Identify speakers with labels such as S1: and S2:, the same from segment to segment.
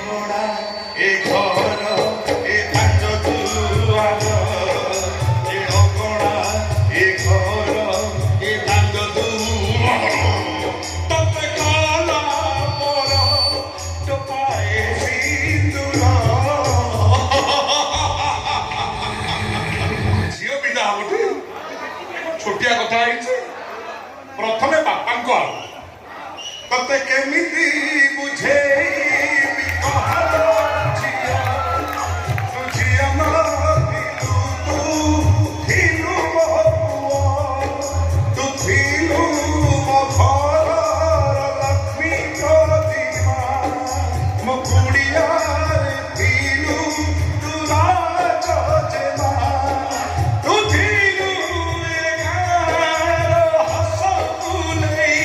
S1: ଅଗଣା ଏ ଘର ଏ ପାଞ୍ଚ ଦୁଆର ଏ ଅଗଣା ଏ ଘର ଏ ପାଞ୍ଚ ଦୁଆର ତତେ କଲା ମୋର ଟୋପାଏ ସିନ୍ଦୁର ଝିଅ ବିଦା ହବଟି ଛୋଟିଆ କଥା ହେଇଛି ପ୍ରଥମେ ବାପାଙ୍କ ଆଡୁ ତତେ କେମିତି ବୁଝେଇବି କହାର ଝିଅ ତୁ ଝିଅ ନଥିଲୁ ତୁ ଥିଲୁ ମୋ ପୁଅ ତୁ ଥିଲୁ ମୋ ଘରର ଲକ୍ଷ୍ମୀ ପ୍ରତିମା ମୋ କୁଡ଼ିଆରେ ଥିଲୁ ତୁ ରାଜଜେମା ତୁ ଥିଲୁ ଏ ଗାଁର ହସକୁ ନେଇ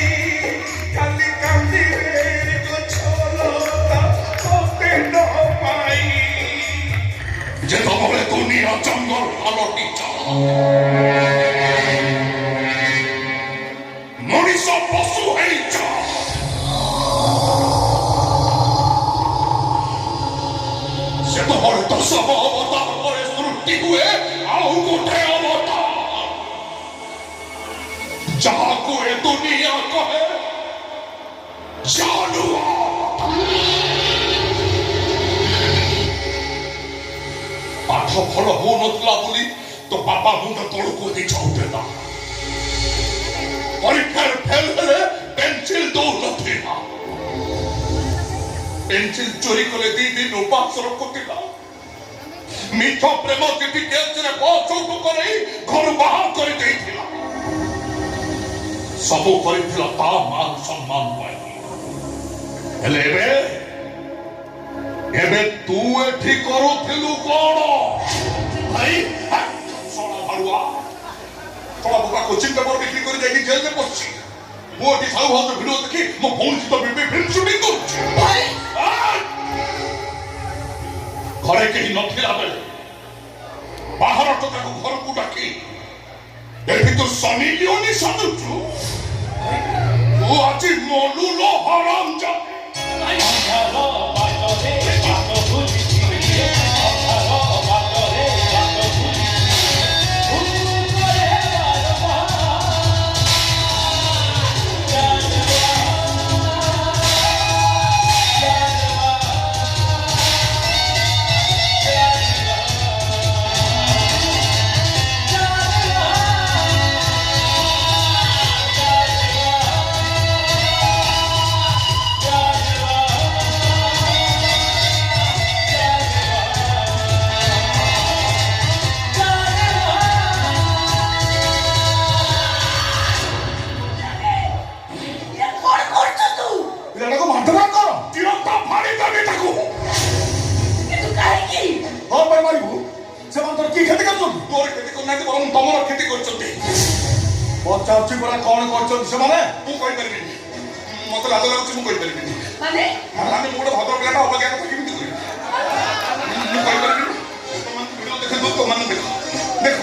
S1: କାଲି କାନ୍ଦିବେ ଗଛଲତା ତତେ ନ ପାଇ ଯେତେବେଳେ ଦୁନିଆ ଜଙ୍ଗଲ ପାଲଟିଛ ମଣିଷ ପଶୁ ହେଇଛ ସେତେବେଳେ ତ ସବ ଅବତାର ପରେ ସୃଷ୍ଟି ହୁଏ ଆଉ ଗୋଟେ ଅବତାର ଯାହାକୁ ଏ ଦୁନିଆ କହେ ଜାନୁଆ ପାଠ ଭଲ ହଉନଥିଲା ବୋଲି ତ ବାପା ମୁଣ୍ଡ ତଳକୁ ଦେଇ ଯାଉଥିଲା ପରୀକ୍ଷାରେ ଫେଲ ହେଲେ ପେନସିଲ ଦଉନଥିଲା ପେନସିଲ ଚୋରି କଲେ 2 ଦିନ ଉପାସ ରଖୁଥିଲା ମିଛ ପ୍ରେମ ଚିଠି କେସରେ ବସଉଟ କରି ଘରୁ ବାହାର କରିଦେଇଥିଲା ସବୁ କରିଥିଲା ତା ମାନ ସମ୍ମାନ ପାଇଁ ହେଲେ ଏବେ ତୁ ଏଠି କରୁଥିଲୁ କଣ ଭାଇ ଶଳା ଭାଳୁଆ ଶଳା ବୋକା କୋଚିଂ ପେପର ବିକ୍ରି କରି ଯାଇକି ଜେଲରେ ପଶିଛି ମୁଁ ଏଠି ସାହୁ ଭାଉଜ ଭିଡିଓ ଦେଖି ମୋ ଫୋନ ସହିତ ଫିଲ୍ମ ସୁଟିଂ କରୁଛି ଘରେ କେହି ନଥିଲା ବେଳେ ବାହାର ଟୋକାକୁ ଘରକୁ ଡାକି ଏଠି ତୁ ସନି ଲିଓନି ସାଜୁଛୁ ତୁ ଆଜି ମଲୁଲ ହରାମ ଯା ପଚାରୁଛି ପରା କଣ କରୁଛନ୍ତି ସେମାନେ ମୁଁ କହିପାରିବିନି ମତେ ଲାଜ ଲାଗୁଛି ମୁଁ କହିପାରିବିନି ମାନେ ମୁଁ ଗୋଟେ ଭଦ୍ର ପିଲାଟା ଅଲଗା କଥା କେମିତି କହିବି ମୁଁ କହିପାରିବିନି ତମମାନଙ୍କୁ ଭିଡିଓ ଦେଖନ୍ତୁ ତମମାନେ ଦେଖ ଦେଖ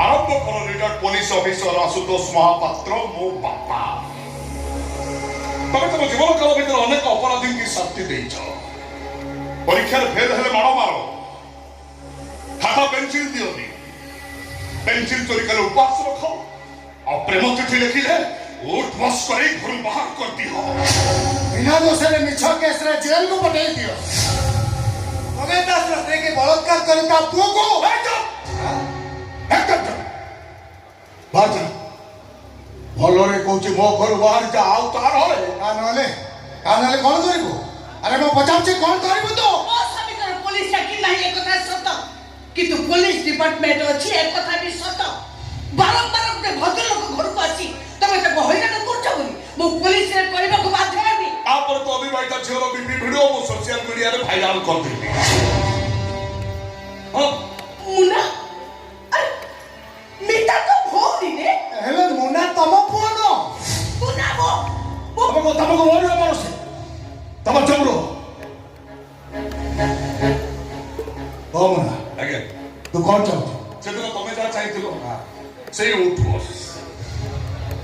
S1: आरंभ कर retired police officer Ashutosh Mahapatra मो बापा तमे तुम जीवन काल भीतर अनेक अपराधी की शास्ति देछ परीक्षा फेल हेले माड़ मार खाता पेंसिल दियोनी पेंसिल चोरी करे उपवास रख और प्रेम चिठी लिखिले उठ बस करे घर बाहर कर दियो बिना दोष रे मिछा केस रे जेल को पठाई दियो तमे दास रस्ते के बलात्कार करता पुओ को भलरे कहूँ मो घर बाहर जा आउ तार कानले कौन करू अरे मैं पचार कौन करू तो
S2: पुलिस एक कथा सत किंतु पुलिस डिपार्टमेंट अच्छी एक कथा भी सत बारंबार गोटे भद्र लोक घर को आसी तमे तो हैरान करछ बोली मो पुलिस रे करबा को बाध्य हेबी
S1: आपर तो अविवाहित झियर बीबी वीडियो मो सोशल मीडिया रे वायरल कर देबी हां
S2: मुना मिता तो भोली ने
S1: हेले मुना तम पुओ न
S2: मुना वो
S1: तमको मोर मारसे तम जबरो
S3: କମନା
S1: ଆଜ୍ଞା
S3: ତୁ କ'ଣ ଚାହୁଁଛୁ?
S1: ସେଦିନ ତମେ ଯାହା ଚାହିଁଥିଲ ସେଇ ଉଠ ବସ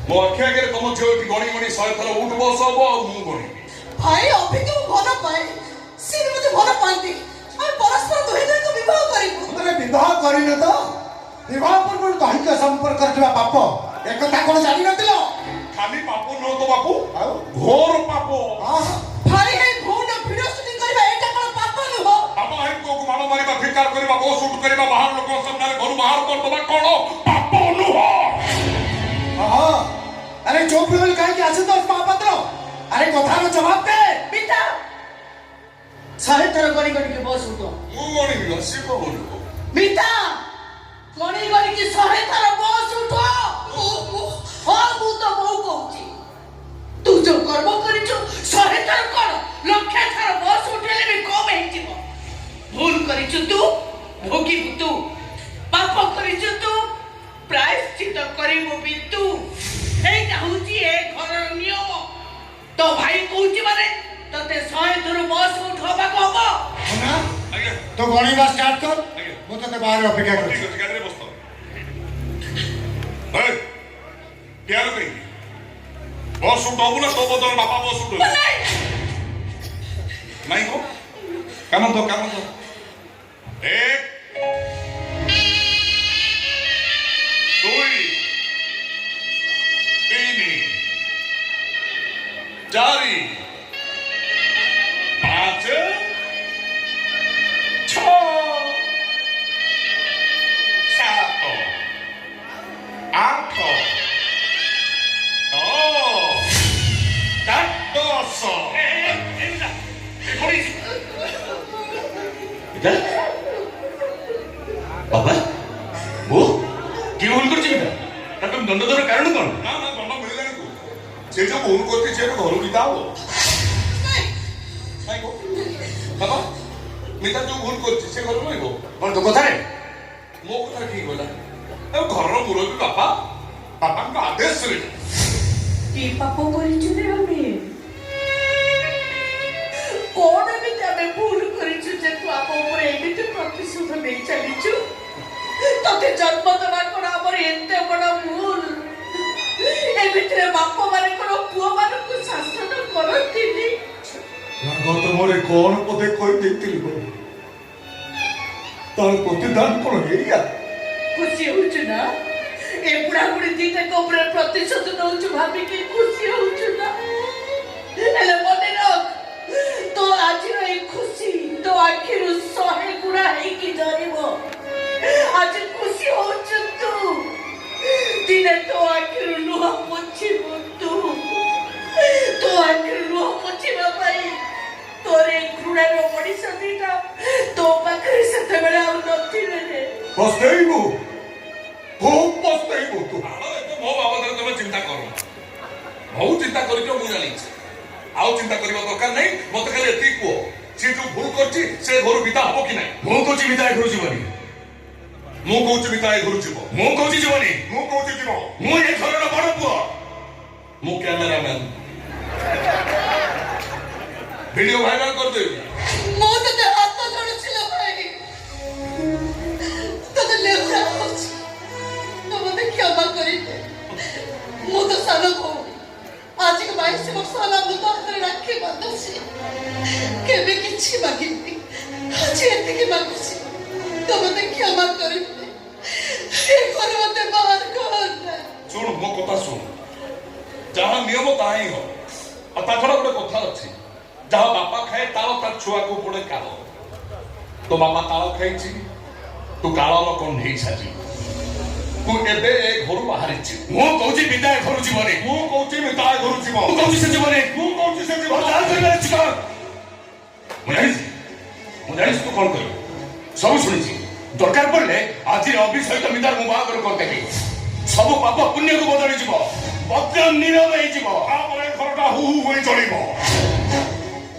S1: ମୋ ଆଖି ଆଗରେ ତମ ଝିଅ ଏଠି ଗଣି ଗଣି 100 ଥର ଉଠ ବସ ହବ ଆଉ ମୁଁ ଗଣିବି।
S2: ଭାଇ ଅଭିକୁ ମୁଁ ଭଲ ପାଏ, ସେ ବି ମୋତେ ଭଲ ପାଆନ୍ତି। ଆମେ ପରସ୍ପର ଦୁହେଁ ଦୁହିଁଙ୍କୁ ବିବାହ କରିବୁ।
S3: ଆରେ ବିବାହ କରିନ ତ? ବିବାହ ପୂର୍ବରୁ ଦୈହିକ ସମ୍ପର୍କରେ ଥିବା ପାପ ଏକଥା କ'ଣ ଜାଣିନଥିଲ?
S1: ଖାଲି ପାପ ନୁହଁ ତ ବାପୁ,
S3: ଆଉ
S1: ଘୋର ପାପ।
S2: ଭାଇ ଏଇ ଭଉଣର ଭିଡିଓ ସୁଟିଂ କରିବା ଏଇଟା କ'ଣ ପାପ ନୁହଁ?
S1: ବାବା ଭାଇ ପୁଅକୁ ମାଡ଼ ମାରିବା, ଧିକ୍କାର କରିବା, ବୋ ସୁଟ କରିବା, ବାହାର ଲୋକଙ୍କ ସାମ୍ନାରେ ଘରୁ ବାହାର କରିଦେବା କ'ଣ ପାପ ନୁହଁ?
S3: ଆରେ ଚୁପ୍ ରହିଲି କାହିଁକି ଆସେ ତ ମହାପାତ୍ର? ଆରେ କଥାର ଜବାବ ଦେ।
S2: ପିତା 100 ଥର ଗଣି ଗଣିକି ବସ୍ ଉଠ।
S1: ମୁଁ ଗଣିବି ନା, ସେ କ'ଣ ଗଣିବ?
S2: ମିତା ଗଣି ଗଣିକି 100 ଥର ବସ୍ ଉଠ। ମୁଁ ତ ବୋଉ କହୁଛି, ତୁ ଯୋଉ କର୍ମ କରିଛୁ 100 ଥର କଣ 1,00,000 ଥର ବସ୍ ଉଠେଇଲେ ବି କମ ହେଇଯିବ। ଭୁଲ କରିଛୁ ତୁ, ଭୋଗିବୁ ତୁ। ପାପ କରିଛୁ ତୁ, ପ୍ରାୟଶ୍ଚିତ କରିବୁ ବି ତୁ। এইটা হচ্ছে এ ঘরের নিয়ম। তো ভাই কହୁଛି মানে তোতে 100 ଥର ବସ୍ ଉଠବାକୁ ହବ।
S1: ଆଜ୍ଞା
S3: ତୁ ଗଣିବା ଷ୍ଟାର୍ଟ କର,
S1: ଆଜ୍ଞା
S3: ମୁଁ ତତେ ବାହାରେ ଅପେକ୍ଷା
S1: ଠିକ
S3: କରୁଛି।
S1: ଅଛି, ଗାଡ଼ିରେ ବସ। କେୟାର କାହିଁକି ବସ୍ ଉଠ ହବୁ ନା ତୋ ବଦଳ ବାପା ବସ୍ ଉଠ ନାଇଁ ହୋ କାମ ତ ଏକ 2 3 4 5 6 7 8
S4: ବାବା ବୋଉ କି ଭୁଲ କରିଛି ବେଟା? ତାକୁ ଦଣ୍ଡ ଦେବାର କାରଣ କ'ଣ?
S1: ନା ନା ଦଣ୍ଡ ମିଳିଲାନି ତୁ ସେ ଯୋଉ ଭୁଲ କରିଛି ସେ ଘରୁ ବିଦା ହବ। ନାଇଁ ଗୋ ବାବା ମିତା ଯୋଉ ଭୁଲ କରିଛି ସେ ଘରୁ ରହିବ
S4: କ'ଣ ତୋ କଥାରେ?
S1: ମୋ କଥା ଠିକ ହେଲା। ଆଉ ଘରର ମୁରବୀ ବାପା, ବାପାଙ୍କ ଆଦେଶରେ
S2: কি পাপ করেছো রে আমি? কোন এমিতি আমি ভুল করেছো যে তু আপ উপরে এমিতি প্রতিশোধ নেই চালিছু? তোকে জন্ম দেওয়া কোন আমার এতে বড় ভুল। এমিতিরে বাপ মানে কোন পুଅ ମାନଙ୍କୁ ଶାସନ କରନ୍ତିନି।
S3: ତମରେ କ'ଣ ପଦେ କହିଦେଇଥିଲି ଗୋ? ତାର ପ୍ରତିଦାନ କ'ଣ ଏଇଆ?
S2: ଖୁସି ହଉଛୁ ନା? ଏ ବୁଢ଼ାବୁଢ଼ୀ ଦିଟାଙ୍କ ଉପରେ ପ୍ରତିଶୋଧ ନଉଛୁ ଭାବିକି ଖୁସି ହଉଛୁ ନା? ହେଲେ ମନେ ରଖ, ତୋ ଆଜିର ଏଇ ଖୁସି ତୋ ଆଖିରୁ 100 ଗୁଣା ହେଇକି ଝରିବ। ଆଜି ଖୁସି ହଉଛୁ ତୁ, ଦିନେ ତୋ ଆଖିରୁ ଲୁହ ପୋଛିବୁ ତୁ। ତୋ ଆଖିରୁ ଲୁହ ପୋଛିବା ପାଇଁ ତୋର ଏଇ ଘୃଣାର ମଣିଷ ଦିଟା ତୋ ପାଖରେ ସେତେବେଳେ ଆଉ ନଥିଲେ ରେ।
S3: ପସ୍ତେଇବୁ, খুব পস্তেইবু তু।
S1: ମୋ ବାବଦରେ ତମେ ଚିନ୍ତା କର। ବହୁତ ଚିନ୍ତା କରିଛ ମୁଁ ଜାଣିଛି, ଆଉ ଚିନ୍ତା କରିବା ଦରକାର ନାହିଁ। ମତେ ଖାଲି ଏତିକି କୁହ, ସେ ଯୋଉ ଭୁଲ କରିଛି ସେ ଘରୁ ବିଦା ହବ କି ନାହିଁ?
S4: ମୁଁ କହୁଛି ବିଦାୟ ଘରୁ ଯିବନି।
S1: ମୁଁ କହୁଛି ବିଦା ଏ ଘରୁ ଯିବ।
S4: ମୁଁ କହୁଛି ଯିବନି।
S1: ମୁଁ କହୁଛି ଯିବ।
S4: ମୁଁ ଏ ଘରର ବଡ଼ ପୁଅ।
S1: ମୁଁ କ୍ୟାମେରାମ୍ୟାନ, ଭିଡିଓ ଭାଇରାଲ କରିଦେବି।
S2: ମୁଁ ତତେ ହାତ ଯୋଡୁଛି ଲୋ ଭାଇ, ତତେ ଲେଉଟା ହଉଛି, ତୁ ମତେ କ୍ଷମା କରିଦେ। ମୁଁ ତ ସାନ ଭଉଣୀ, ଆଜିକୁ 22 ବର୍ଷ ହେଲା ମୁଁ ତୋ ହାତରେ ରାକ୍ଷୀ ବାନ୍ଧୁଛି। କେବେ କିଛି ମାଗିନି, ଆଜି ଏତିକି ମାଗୁଛି, ତୁ ମତେ କ୍ଷମା କରିଦେ। ଏ ଘରୁ ମତେ ବାହାର କରନା।
S1: ଶୁଣ ମୋ କଥା ଶୁଣ, ଯାହା ନିୟମ ତାହା ହିଁ ହବ। ଆଉ ତା ଛଡା ଗୋଟେ କଥା ଅଛି, ଯାହା ବାପା ଖାଏ ତାଳ ତା ଛୁଆକୁ ପଡେ କାଳ। ତୋ ବାପା ତାଳ ଖାଇଛି, ତୁ କାଳର କଣ୍ଢେଇ ସାଜି, ତୁ ଏବେ ଏ ଘରୁ ବାହାରିଛୁ।
S4: ମୁଁ କହୁଛି ବିଦାୟ ଘରୁ ଯିବନି।
S1: ମୁଁ କହୁଛି ବିଦା ଏ ଘରୁ ଯିବ।
S4: ମୁଁ କହୁଛି ସେ ଯିବନି।
S1: ମୁଁ କହୁଛି ସେ ଯିବ।
S4: ଯାହା କରିବାର ଅଛି କର। ମୁଁ ଜାଣିଛି ତୁ କ'ଣ କରିବୁ। ସବୁ ଶୁଣିଛି। ଦରକାର ପଡ଼ିଲେ ଆଜି ରବି ସହିତ ମିତାର ମୁଁ ବାହାଘର କରିଦେବି। ସବୁ ପାପ ପୁଣ୍ୟକୁ ବଦଳି ଯିବ, ବଦ୍ର ନୀରବ ହେଇଯିବ।
S1: ତାପରେ ଘରଟା ହୁ ହୁ ହୋଇ ଚଳିବ।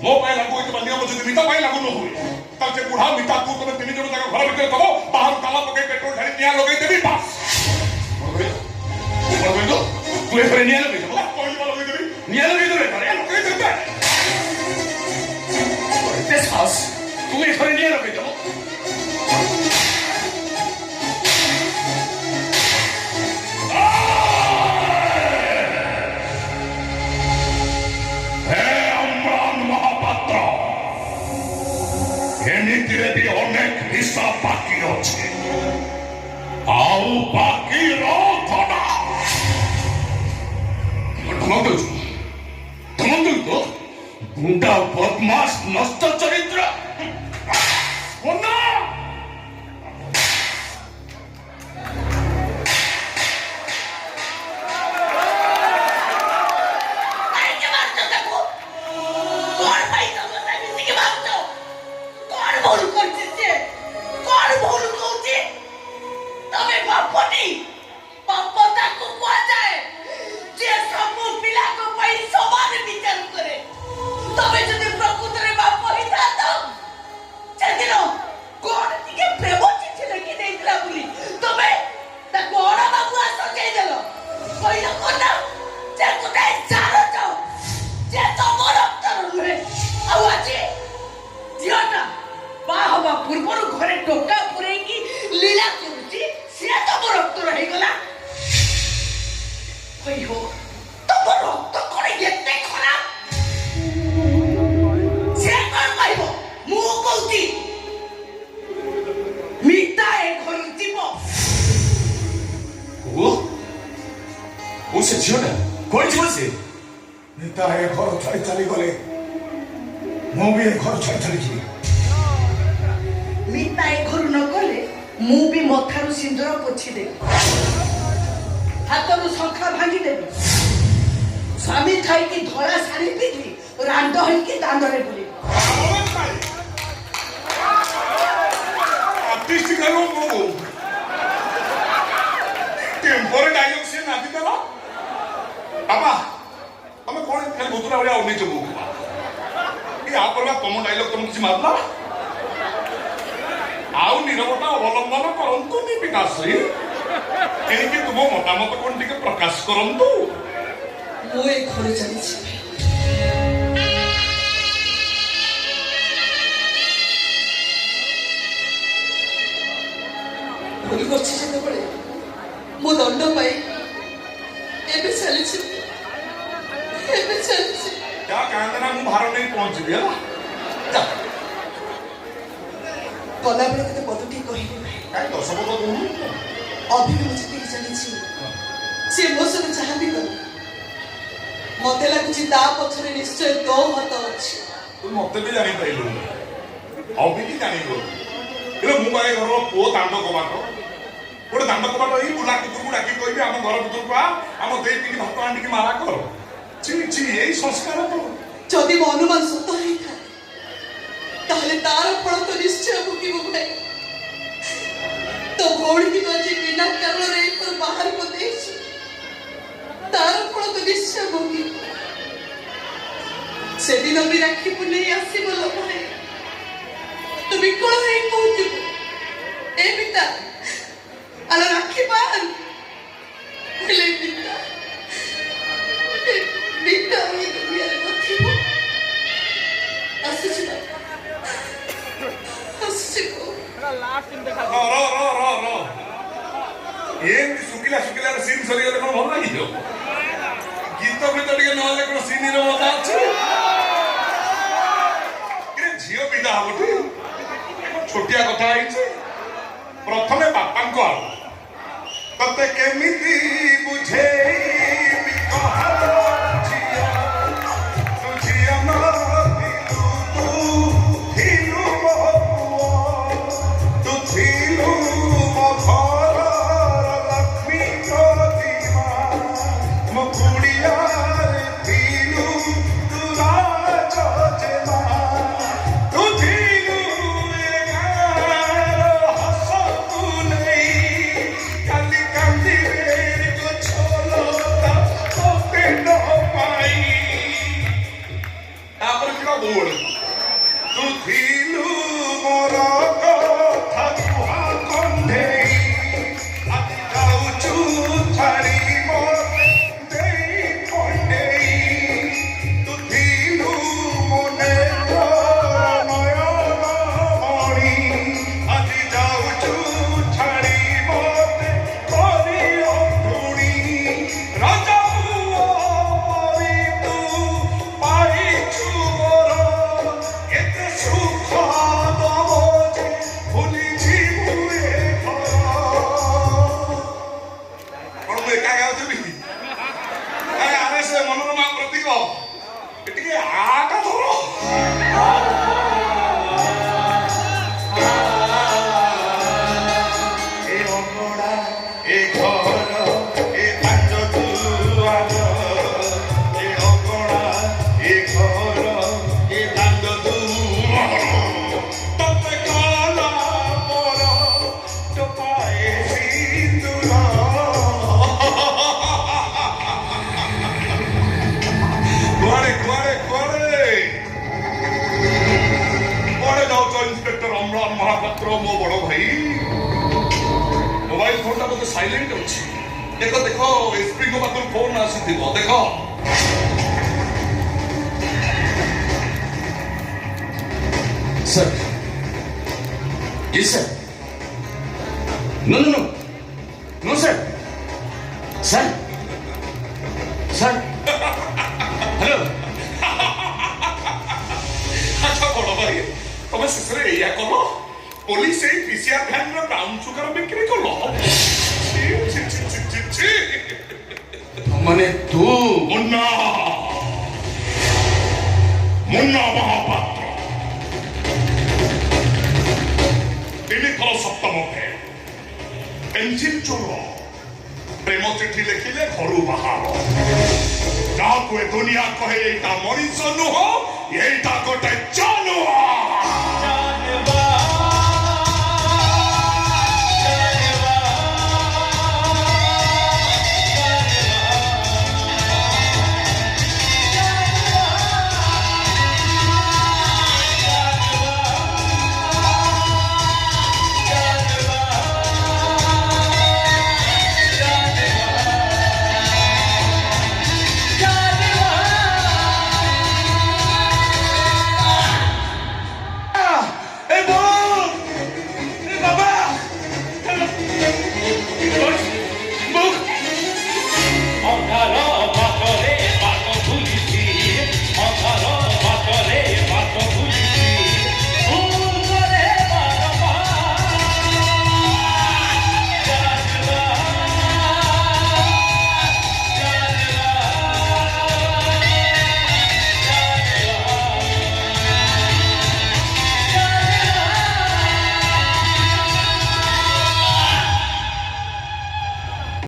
S1: ମୋ ପାଇଁ ଲାଗୁ ହୋଇଥିବା ନିୟମ ଯଦି ମିତା ପାଇଁ ଲାଗୁ ନ ହୁଏ, ତାହେଲେ ସେ ବୁଢା ମିତାକୁ ତମେ 3 ଜଣ ତାଙ୍କ ଘର ଭିତରେ ଦବ, ବାହାରୁ ତାଲା ପକେଇ ପେଟ୍ରୋଲ ଢାଳି ନିଆଁ ଲଗେଇଦେବି। ବାସ୍
S4: ତୁ ଏଥରେ ନିଆଁ ଲଗେଇଦେବ।
S1: କହିବା ଲଗେଇଦେବି।
S4: ନିଆଁ ଲଗେଇଦେବେ
S1: ଲଗେଇଦେବି।
S4: ଏତେ ସାହସ, ତୁ ଏଥରେ ନିଆଁ ଲଗେଇଦେବ।
S1: ଏମିତିରେ ବି ଅନେକ ହିସାବ ବାକି ଅଛି ଆଉ ବାକି ରଖନା ଧମକ ଦେଉଛୁ ତ ଗୁଣ୍ଡା ବଦମାସ ନଷ୍ଟ ଚରିତ୍ର
S2: କାହିଁକି ମାରୁଛ ତାକୁ? କଣ ପାଇଁ ସମସ୍ତେ ମିଶିକି ମାରୁଛ? କଣ ଭୁଲ କରିଛି ସେ? କଣ ଭୁଲ କହୁଛି? ତମେ ବାପଟି, ବାପ ତାକୁ କୁହାଯାଏ ଯେ ସବୁ ପିଲାଙ୍କ ପାଇଁ ସମାନ ବିଚାର କରେ। ତମେ ଯଦି ପ୍ରକୃତରେ ବାପ ହେଇଥାନ୍ତ ସେଦିନ କଣ ଟିକେ ପ୍ରେମ ଚିଠି ଲେଖି ଦେଇଥିଲା ବୋଲି ତମେ ତାକୁ ଅଣବାବୁଆ ସଜେଇଦେଲ। କହିଲ କଣ ଯେ ଗୋଟାଏ ଚାରଚ ଯେ ତମ ରକ୍ତର ନୁହେଁ। ଆଉ ଆଜି ଝିଅଟା ବାହା ହବା ପୂର୍ବରୁ ଘରେ ଟୋକା ପୁରେଇକି ଲୀଳା କରୁଛି, ସିଏ ତମ ରକ୍ତର ହେଇଗଲା। କହିବ ତମ ରକ୍ତ କଣ ଏତେ ଖରାପ? ସେ କଣ କହିବ? ମୁଁ କହୁଛି ମିତା ଏ ଘରୁ ଯିବ।
S4: ଓ ସେ ଝିଅଟା କୁଆଡେ ଯିବ ସେ?
S3: ମିତା ଏ ଘର ଛାଡ଼ି ଚାଲିଗଲେ ମୁଁ ବି ଏ ଘର ଛାଡ଼ି ଚାଲିଯିବି।
S2: ମିତା ଏ ଘରୁ ନ ଗଲେ ମୁଁ ବି ମଥାରୁ ସିନ୍ଦୁର ପୋଛିଦେବି, ହାତରୁ ଶଙ୍ଖା ଭାଙ୍ଗିଦେବି, ସ୍ୱାମୀ ଖାଇକି ଧଳା ଶାଢ଼ୀ ପିନ୍ଧି ରାଣ୍ଡ ହେଇକି ଦାଣ୍ଡରେ ବୁଲିବି।
S1: ଆର୍ଟିଷ୍ଟ ଖାଇବ ମୁଁ ଟେମ୍ପୋରେ ଡାଇଲଗ ସେ ନାଦି ଦେଲା। ବାବା ତମେ କଣ ଖାଲି ଭୁତୁରା ଭଳିଆ ଅନେଇଛ ମୁଁ ୟା ପରେ ତମ ଡାଇଲଗ ତମକୁ କିଛି ମାରିଲା? ଆଉ ନିରବତା ଅବଲମ୍ବନ କରନ୍ତୁନି ବିକାଶୀ, ଏଣିକି ତୁମ ମତାମତ କଣ ଟିକେ ପ୍ରକାଶ କରନ୍ତୁ।
S2: ମୁଁ ଏ ଘରେ ଚାଲିଛି। ଭୁଲ କରିଛି ଯେତେବେଳେ ମୁଁ ଦଣ୍ଡ ପାଇ ଏବେ ଚାଲିଛି।
S1: ଯା କାହିଁକି ନା ମୁଁ ଭାର ନେଇ ପହଞ୍ଚିବି ହେଲା। ଯା
S2: ଗଲାବେଳେ ତତେ ପଦଟି କହିବି ନାହିଁ।
S1: କାହିଁ 10 ପଦ କହୁନୁ?
S2: ଅଭିନୟ ଯେତିକି ଚାଲିଛି ସେ ମୋ ସହିତ ଯାହା ବି କରେ ମତେ ଲାଗୁଛି ତା ପଛରେ ନିଶ୍ଚୟ ତୋ ହାତ ଅଛି।
S1: ତୁ ମତେ ବି ଜାଣିପାରିଲୁ, ଅଭିକି ଜାଣିଗଲୁ। ହେଲେ ମୁଁ ଏ ଘରର ପୁଅ ଦାଣ୍ଡ କବାଟ, ଗୋଟେ ଦାଣ୍ଡ କବାଟ ଏଇ ବୁଲା କୁକୁରକୁ ଡାକି କହିବି ଆମ ଘର ଭିତରକୁ ଆ, ଆମ ଦେଇ ଟିକେ ଭାତ ଆଣିକି ମାରା କର। ଛି ଏଇ ସଂସ୍କାର ତ।
S2: ଯଦି ମୋ ଅନୁମାନ ସତ ହେଇଥାଏ ତାହେଲେ ତାର ଫଳ ତ ନିଶ୍ଚୟ ଭୋଗିବ ଭାଇ। ତୋ ଭଉଣୀ ଆଜି ବିନା କାରଣରେ ଏଥର ବାହାରକୁ ଦେଇଛି, ତାର ଫଳ ତ ନିଶ୍ଚୟ ଭୋଗିବ। ସେଦିନ ବି ରାକ୍ଷୀ ପୁନେଇ ଆସିବ ଲୋ ଭାଇ, ତୁ ବିକଳ ହେଇ କହୁଥିବୁ ଏ ପିତା ଆଲୋ ରାକ୍ଷୀ ବାହାନ। ହେଲେ ପିତା ପିତା ଏଇ ଦୁନିଆରେ ନଥିବ। ଆସୁଛି
S1: ଏମିତି ଶୁଖିଲା ଶୁଖିଲା ସିନ୍ ସରିଗଲେ କଣ ଭଲ ଲାଗିବ? ଗୀତ ଫିତ ଟିକେ ନହେଲେ କଣ ସିନିର ମଜା ଅଛି? ଝିଅ ବିଦା ହବଟି ଛୋଟିଆ କଥା ହେଇଛି। ପ୍ରଥମେ ବାପାଙ୍କ ଆଡୁ ତତେ କେମିତି ବୁଝେଇବି କହାର ଝିଅ, ତୁ ଝିଅ ନଥିଲୁ, ତୁ ଥିଲୁ ମୋ ପୁଅ, ତୁ ଥିଲୁ ମୋ ଘରର ଲକ୍ଷ୍ମୀ ପ୍ରତିମା, ମୋ କୁଡ଼ିଆରେ ଥିଲୁ ତୁ ରାଜଜେମା, ତୁ ଥିଲୁ ଏ ଗାଁର ହସକୁ ନେଇ କାଲି କାନ୍ଦିବେ ଗଛ ଲତା ମୋ ପେଟ ମୋ ବଡ ଭାଇ ମୋବାଇଲ ଫୋନଟା ବୋଧେ ସାଇଲେଣ୍ଟ ଅଛି ଦେଖ ଦେଖ ଏସପିଙ୍କ ପାଖରୁ ଫୋନ ଆସିଥିବ ଦେଖ
S4: sir ji sir no no no no sir sir sir hello
S1: আচ্ছা বড় ভাই তবে শেষে এয়া করো পুলিশ এই পিসিআর ভ্যানর ব্রাউন সুগার বিক্রি করলো ছি, ছি, ছি, ছি, ছি, ছি।
S4: मैंने तू
S1: মুন্না মুন্না মহাপাত্র তিনি থর সপ্তম ফেল পেন্সিল চোর প্রেম চিঠি লেখিলে ঘরু বাହାର ଯାହାକୁ ଏ ଦୁନିଆ କହେ ଏଇଟା ମଣିଷ ନୁହଁ ଏଇଟା ଗୋଟେ ଜାନୁଆ